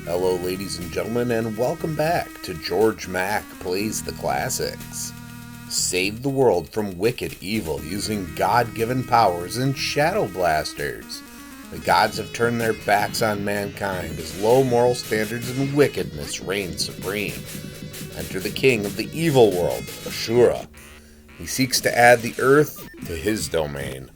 Hello, ladies and gentlemen, and welcome back to Georg Mack Plays the Classics. Save the world from wicked evil using God-given powers and shadow blasters. The gods have turned their backs on mankind as low moral standards and wickedness reign supreme. Enter the king of the evil world, Ashura. He seeks to add the earth to his domain.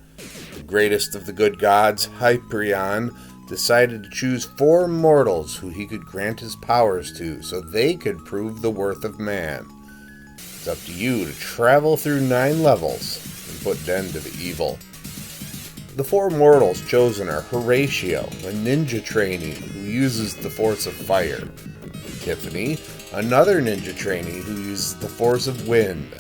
The greatest of the good gods, Hyperion, decided to choose 4 mortals who he could grant his powers to so they could prove the worth of man. It's up to you to travel through 9 levels and put an end to the evil. The 4 mortals chosen are Horatio, a ninja trainee who uses the force of fire; Tiffany, another ninja trainee who uses the force of wind;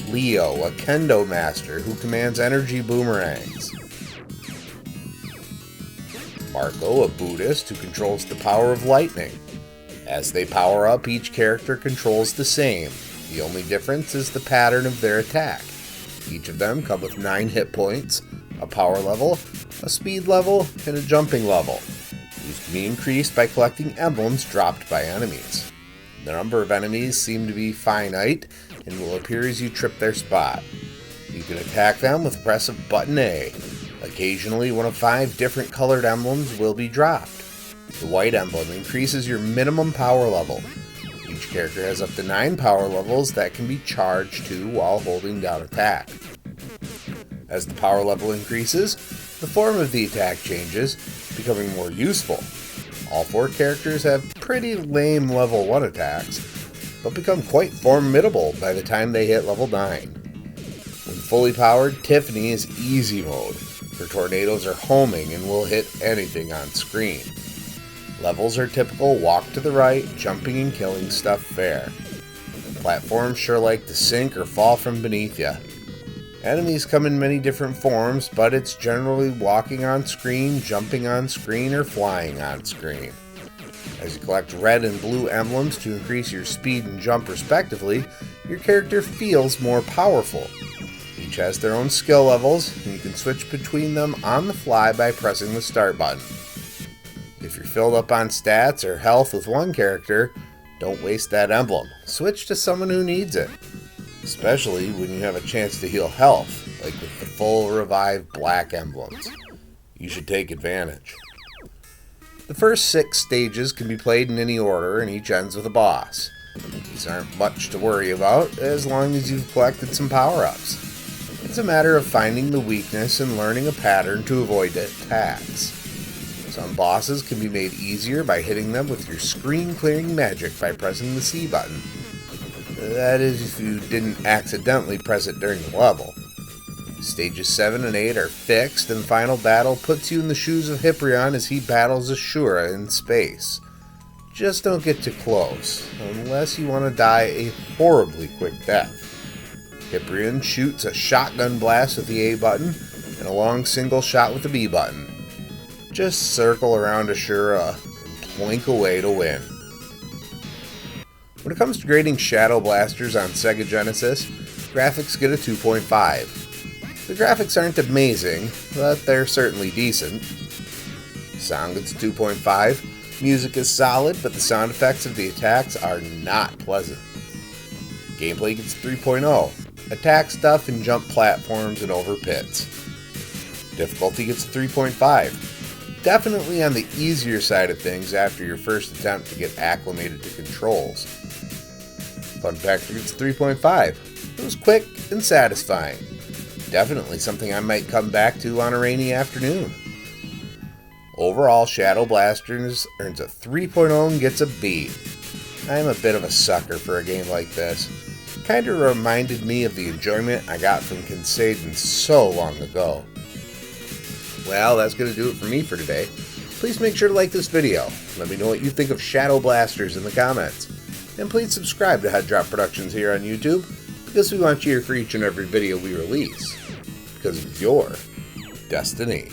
Leo, a kendo master who commands energy boomerangs; Marco, a Buddhist who controls the power of lightning. As they power up, each character controls the same. The only difference is the pattern of their attack. Each of them come with 9 hit points, a power level, a speed level, and a jumping level. These can be increased by collecting emblems dropped by enemies. The number of enemies seem to be finite and will appear as you trip their spot. You can attack them with the press of button A. Occasionally, one of 5 different colored emblems will be dropped. The white emblem increases your minimum power level. Each character has up to 9 power levels that can be charged to while holding down attack. As the power level increases, the form of the attack changes, becoming more useful. All 4 characters have pretty lame level 1 attacks, but become quite formidable by the time they hit level 9. When fully powered, Tiffany is easy mode. Her tornadoes are homing and will hit anything on screen. Levels are typical walk to the right, jumping and killing stuff fare. Platforms sure like to sink or fall from beneath you. Enemies come in many different forms, but it's generally walking on screen, jumping on screen, or flying on screen. As you collect red and blue emblems to increase your speed and jump respectively, your character feels more powerful. Each has their own skill levels, and you can switch between them on the fly by pressing the start button. If you're filled up on stats or health with one character, don't waste that emblem. Switch to someone who needs it. Especially when you have a chance to heal health, like with the full revive black emblems. You should take advantage. The first 6 stages can be played in any order, and each ends with a boss. These aren't much to worry about, as long as you've collected some power-ups. It's a matter of finding the weakness and learning a pattern to avoid attacks. Some bosses can be made easier by hitting them with your screen-clearing magic by pressing the C button. That is, if you didn't accidentally press it during the level. Stages 7 and 8 are fixed, and final battle puts you in the shoes of Hyperion as he battles Ashura in space. Just don't get too close, unless you want to die a horribly quick death. Hyperion shoots a shotgun blast with the A button, and a long single shot with the B button. Just circle around Ashura and plink away to win. When it comes to grading shadow blasters on Sega Genesis, graphics get a 2.5. The graphics aren't amazing, but they're certainly decent. Sound gets a 2.5. Music is solid, but the sound effects of the attacks are not pleasant. Gameplay gets a 3.0. Attack stuff and jump platforms and over pits. Difficulty gets a 3.5. Definitely on the easier side of things after your first attempt to get acclimated to controls. Fun factor gets a 3.5. It was quick and satisfying. Definitely something I might come back to on a rainy afternoon. Overall, Shadow Blasters earns a 3.0 and gets a B. I'm a bit of a sucker for a game like this. Kinda reminded me of the enjoyment I got from Consaden so long ago. Well, that's going to do it for me for today. Please make sure to like this video. Let me know what you think of Shadow Blasters in the comments. And please subscribe to Head Drop Productions here on YouTube, because we want you here for each and every video we release. Because it's your destiny.